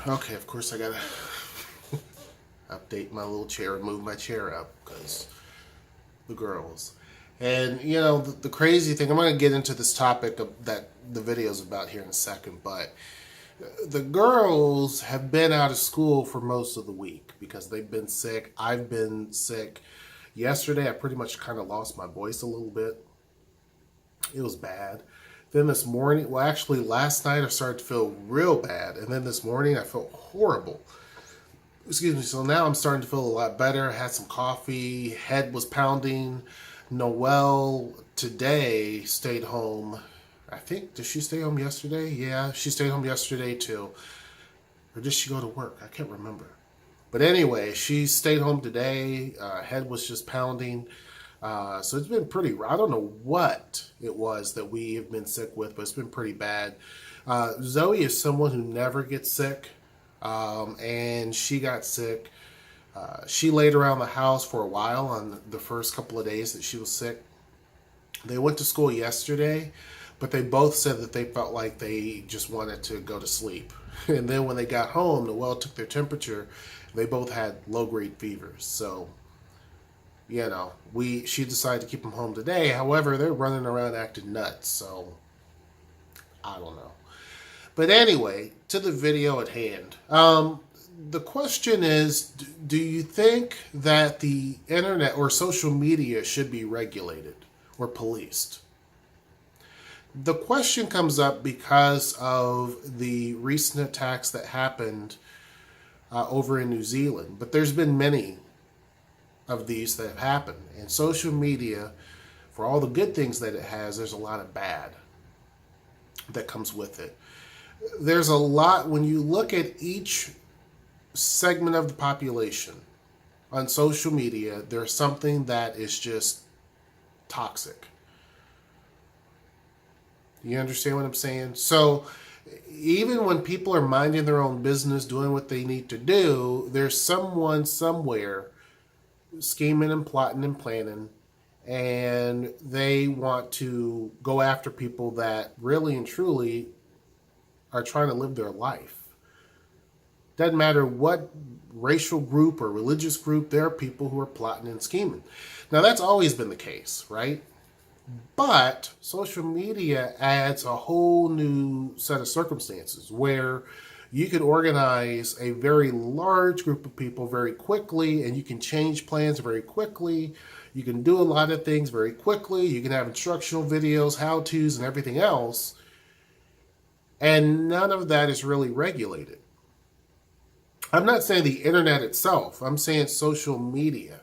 Okay, of course I gotta update my little chair and move my chair up because the girls. And the crazy thing, I'm gonna get into this topic that the video's about here in a second, but the girls have been out of school for most of the week because they've been sick. I've been sick. Yesterday, I pretty much kind of lost my voice a little bit. It was bad. Then this morning, well, actually, last night I started to feel real bad. And then this morning, I felt horrible. Excuse me. So now I'm starting to feel a lot better. I had some coffee. Head was pounding. Noelle today stayed home. I think, did she stay home yesterday? Yeah, she stayed home yesterday too. Or did she go to work? I can't remember. But anyway, she stayed home today. Head was just pounding. So it's been pretty, I don't know what it was that we have been sick with, but it's been pretty bad. Zoe is someone who never gets sick. And she got sick. She laid around the house for a while on the first couple of days that she was sick. They went to school yesterday, but they both said that they felt like they just wanted to go to sleep. And then when they got home, Noelle took their temperature. They both had low-grade fevers. So, she decided to keep them home today. However, they're running around acting nuts. So, I don't know. But anyway, to the video at hand. The question is, do you think that the internet or social media should be regulated or policed? The question comes up because of the recent attacks that happened over in New Zealand. But there's been many of these that have happened. And social media, for all the good things that it has, there's a lot of bad that comes with it. There's a lot, when you look at each segment of the population on social media, there's something that is just toxic. You understand what I'm saying? So even when people are minding their own business, doing what they need to do, there's someone somewhere scheming and plotting and planning, and they want to go after people that really and truly are trying to live their life. Doesn't matter what racial group or religious group, there are people who are plotting and scheming. Now, that's always been the case, right? But social media adds a whole new set of circumstances where you can organize a very large group of people very quickly, and you can change plans very quickly. You can do a lot of things very quickly. You can have instructional videos, how-tos, and everything else. And none of that is really regulated. I'm not saying the internet itself. I'm saying social media.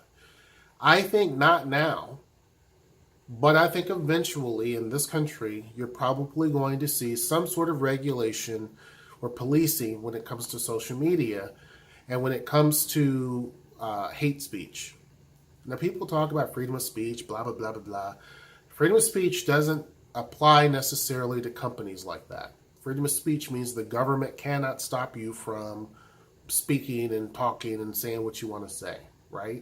I think not now, but I think eventually in this country, you're probably going to see some sort of regulation or policing when it comes to social media and when it comes to hate speech. Now, people talk about freedom of speech, blah, blah, blah, blah, blah. Freedom of speech doesn't apply necessarily to companies like that. Freedom of speech means the government cannot stop you from speaking and talking and saying what you want to say, right?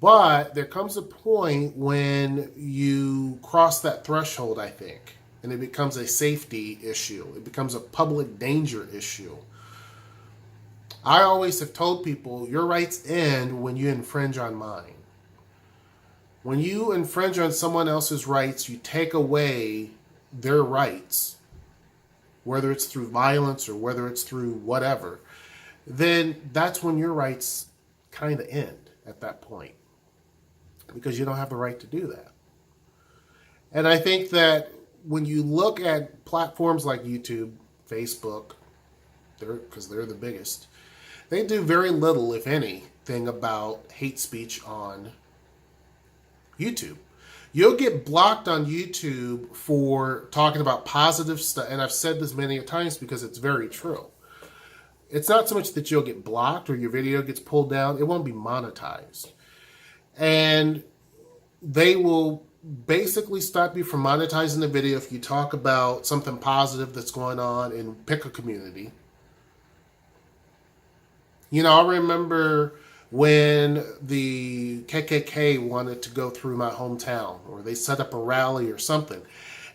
But there comes a point when you cross that threshold, I think, and it becomes a safety issue. It becomes a public danger issue. I always have told people, your rights end when you infringe on mine. When you infringe on someone else's rights, you take away their rights, whether it's through violence or whether it's through whatever, then that's when your rights kind of end at that point, because you don't have the right to do that. And I think that when you look at platforms like YouTube, Facebook, because they're the biggest, they do very little, if anything, about hate speech on YouTube. You'll get blocked on YouTube for talking about positive stuff, and I've said this many times because it's very true. It's not so much that you'll get blocked or your video gets pulled down. It won't be monetized. And they will basically stop you from monetizing the video if you talk about something positive that's going on and pick a community. I remember when the KKK wanted to go through my hometown, or they set up a rally or something,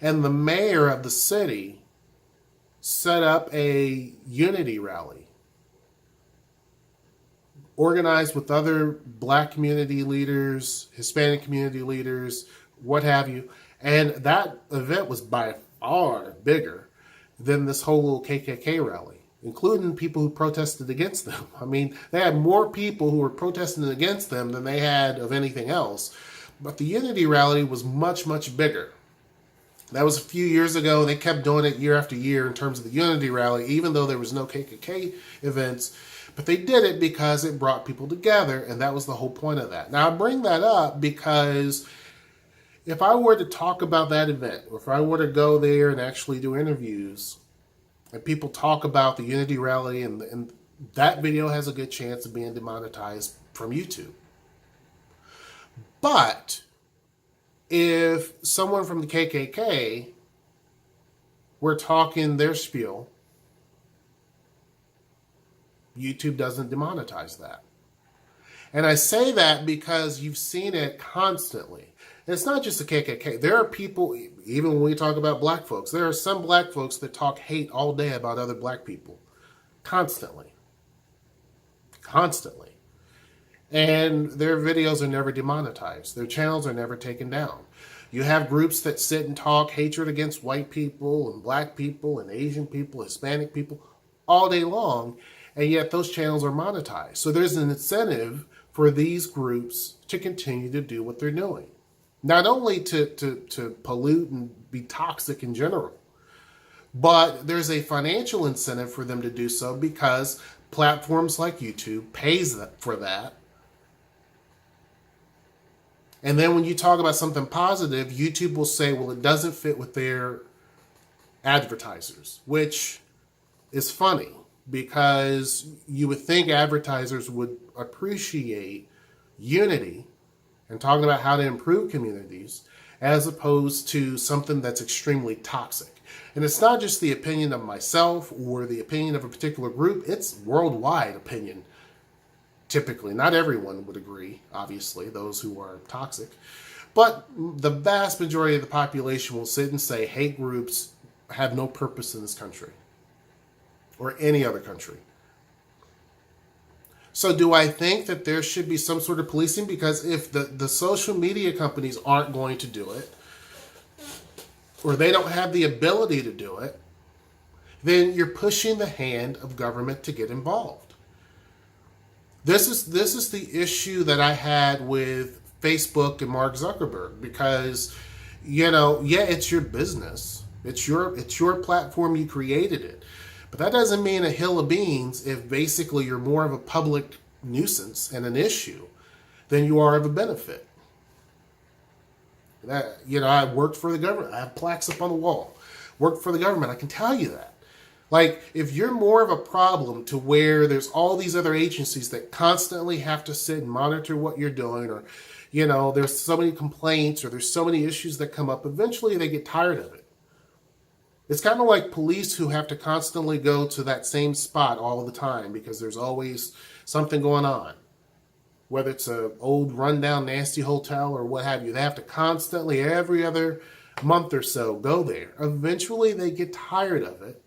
and the mayor of the city set up a unity rally. organized with other Black community leaders, Hispanic community leaders, what have you. And that event was by far bigger than this whole little KKK rally, including people who protested against them. I mean, they had more people who were protesting against them than they had of anything else. But the Unity rally was much, much bigger. That was a few years ago. They kept doing it year after year in terms of the Unity rally, even though there was no KKK events. But they did it because it brought people together, and that was the whole point of that. Now, I bring that up because if I were to talk about that event, or if I were to go there and actually do interviews, and people talk about the Unity rally, and that video has a good chance of being demonetized from YouTube. But if someone from the KKK were talking their spiel, YouTube doesn't demonetize that. And I say that because you've seen it constantly. It's not just the KKK. There are people, even when we talk about black folks, there are some black folks that talk hate all day about other black people. Constantly. Constantly. And their videos are never demonetized. Their channels are never taken down. You have groups that sit and talk hatred against white people and black people and Asian people, Hispanic people, all day long, and yet those channels are monetized. So there's an incentive for these groups to continue to do what they're doing. Not only to pollute and be toxic in general, but there's a financial incentive for them to do so because platforms like YouTube pays for that. And then when you talk about something positive, YouTube will say, well, it doesn't fit with their advertisers, which is funny because you would think advertisers would appreciate unity and talking about how to improve communities as opposed to something that's extremely toxic. And it's not just the opinion of myself or the opinion of a particular group, it's worldwide opinion. Typically, not everyone would agree, obviously, those who are toxic. But the vast majority of the population will sit and say hate groups have no purpose in this country or any other country. So do I think that there should be some sort of policing? Because if the social media companies aren't going to do it, or they don't have the ability to do it, then you're pushing the hand of government to get involved. This is the issue that I had with Facebook and Mark Zuckerberg because, it's your business. It's your platform. You created it. But that doesn't mean a hill of beans if basically you're more of a public nuisance and an issue than you are of a benefit. I worked for the government. I have plaques up on the wall. Worked for the government. I can tell you that. Like, if you're more of a problem to where there's all these other agencies that constantly have to sit and monitor what you're doing, or, there's so many complaints or there's so many issues that come up, eventually they get tired of it. It's kind of like police who have to constantly go to that same spot all the time because there's always something going on. Whether it's an old rundown nasty hotel or what have you, they have to constantly, every other month or so, go there. Eventually they get tired of it.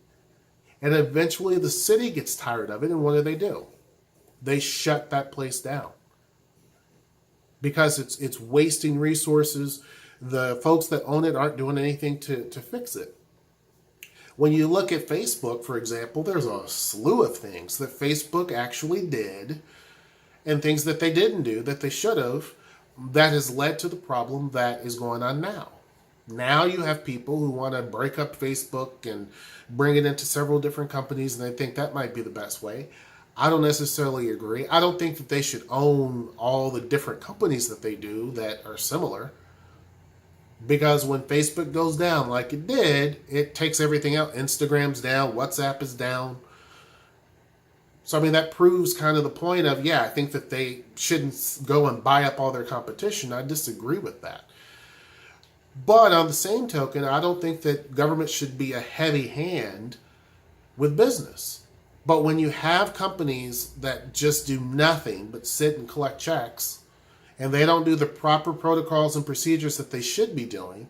And eventually the city gets tired of it, and what do? They shut that place down. Because it's wasting resources. The folks that own it aren't doing anything to fix it. When you look at Facebook, for example, there's a slew of things that Facebook actually did and things that they didn't do that they should have that has led to the problem that is going on now. Now you have people who want to break up Facebook and bring it into several different companies, and they think that might be the best way. I don't necessarily agree. I don't think that they should own all the different companies that they do that are similar. Because when Facebook goes down like it did, it takes everything out. Instagram's down, WhatsApp is down. So, that proves kind of the point of, I think that they shouldn't go and buy up all their competition. I disagree with that. But on the same token, I don't think that government should be a heavy hand with business. But when you have companies that just do nothing but sit and collect checks, and they don't do the proper protocols and procedures that they should be doing,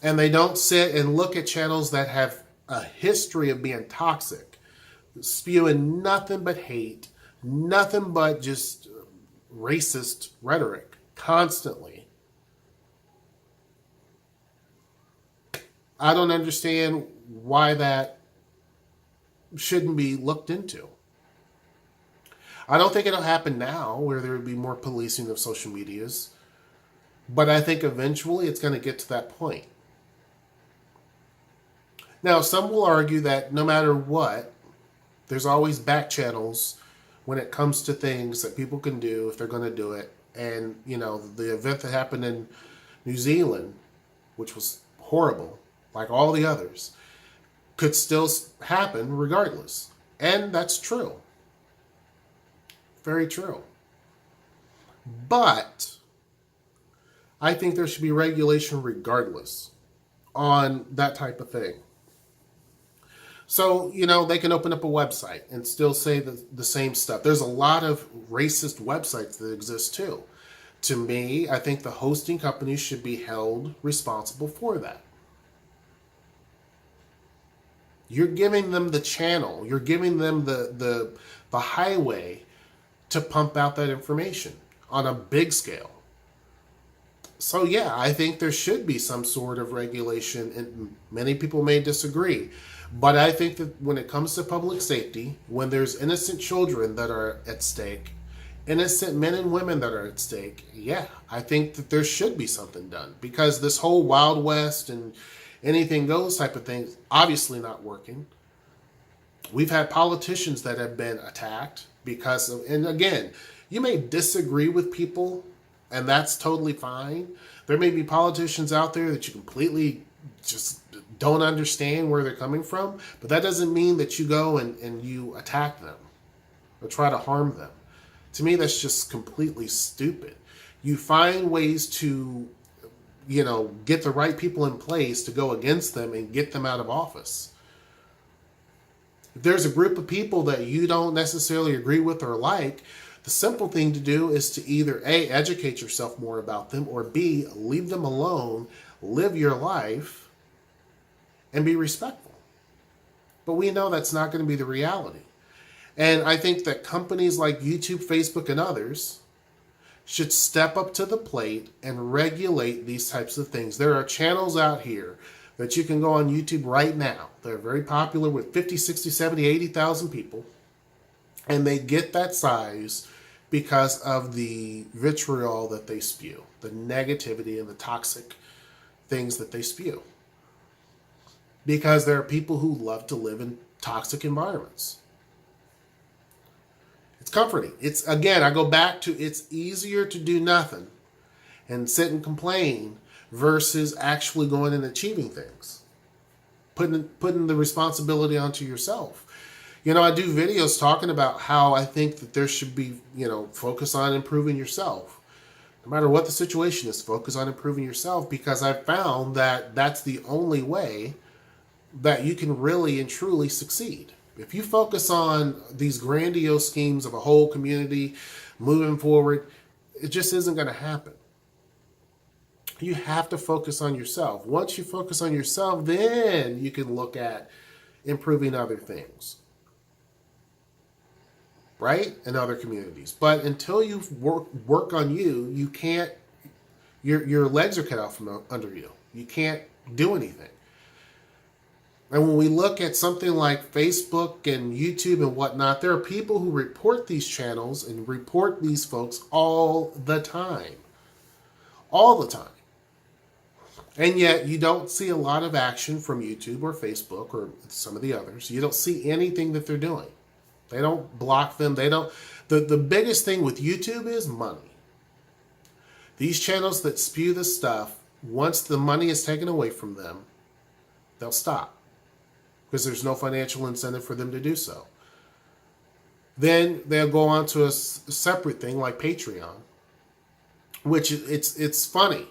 and they don't sit and look at channels that have a history of being toxic, spewing nothing but hate, Nothing but just racist rhetoric constantly. I don't understand why that shouldn't be looked into. I don't think it'll happen now where there would be more policing of social medias, but I think eventually it's going to get to that point. Now, some will argue that no matter what, there's always back channels when it comes to things that people can do if they're going to do it. And, the event that happened in New Zealand, which was horrible, like all the others, could still happen regardless. And that's true. Very true. But I think there should be regulation regardless on that type of thing. So, they can open up a website and still say the same stuff. There's a lot of racist websites that exist too. To me, I think the hosting companies should be held responsible for that. You're giving them the channel. You're giving them the highway to pump out that information on a big scale. So yeah, I think there should be some sort of regulation, and many people may disagree. But I think that when it comes to public safety, when there's innocent children that are at stake, innocent men and women that are at stake, yeah, I think that there should be something done. Because this whole Wild West and anything goes type of thing is obviously not working. We've had politicians that have been attacked because of, and again, you may disagree with people, and that's totally fine. There may be politicians out there that you completely just don't understand where they're coming from, but that doesn't mean that you go and you attack them or try to harm them. To me, that's just completely stupid. You find ways to, get the right people in place to go against them and get them out of office. If there's a group of people that you don't necessarily agree with or like, the simple thing to do is to either A, educate yourself more about them, or B, leave them alone, live your life, and be respectful. But we know that's not going to be the reality. And I think that companies like YouTube, Facebook, and others should step up to the plate and regulate these types of things. There are channels out here that you can go on YouTube right now. They're very popular with 50, 60, 70, 80,000 people. And they get that size because of the vitriol that they spew, the negativity and the toxic things that they spew. Because there are people who love to live in toxic environments. It's comforting. It's, again, I go back to, it's easier to do nothing and sit and complain versus actually going and achieving things. Putting the responsibility onto yourself. I do videos talking about how I think that there should be, focus on improving yourself. No matter what the situation is, focus on improving yourself, because I've found that that's the only way that you can really and truly succeed. If you focus on these grandiose schemes of a whole community moving forward, it just isn't going to happen. You have to focus on yourself. Once you focus on yourself, then you can look at improving other things. Right? In other communities. But until you work on you, you can't, your legs are cut out from under you. You can't do anything. And when we look at something like Facebook and YouTube and whatnot, there are people who report these channels and report these folks all the time. All the time. And yet you don't see a lot of action from YouTube or Facebook or some of the others. You don't see anything that they're doing. They don't block them. They don't. The biggest thing with YouTube is money. These channels that spew this stuff, once the money is taken away from them, they'll stop. Because there's no financial incentive for them to do so. Then they'll go on to a separate thing like Patreon, which it's funny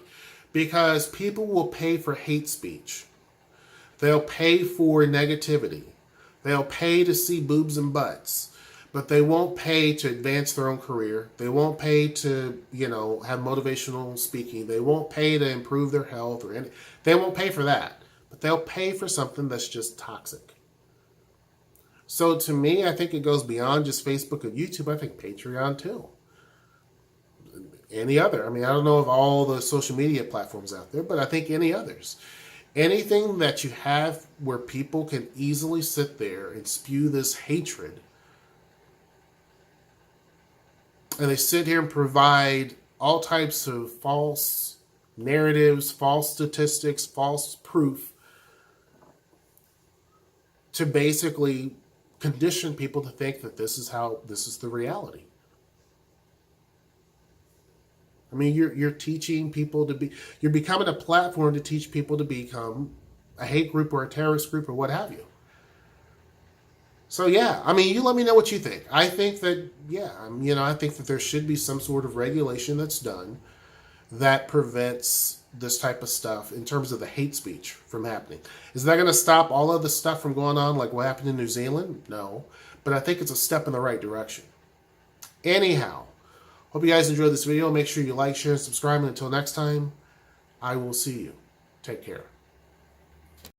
because people will pay for hate speech. They'll pay for negativity. They'll pay to see boobs and butts, but they won't pay to advance their own career. They won't pay to, have motivational speaking. They won't pay to improve their health or anything. They won't pay for that. But they'll pay for something that's just toxic. So to me, I think it goes beyond just Facebook and YouTube. I think Patreon too. Any other. I mean, I don't know of all the social media platforms out there, but I think any others. Anything that you have where people can easily sit there and spew this hatred, and they sit here and provide all types of false narratives, false statistics, false proof to basically condition people to think that this is the reality. I mean, you're teaching people to be, you're becoming a platform to teach people to become a hate group or a terrorist group or what have you. So yeah, I mean, you let me know what you think. I think that, yeah, I think that there should be some sort of regulation that's done that prevents this type of stuff in terms of the hate speech from happening. Is that going to stop all of the stuff from going on like what happened in New Zealand? No, but I think it's a step in the right direction. Anyhow, hope you guys enjoyed this video. Make sure you like, share, and subscribe. And until next time, I will see you. Take care.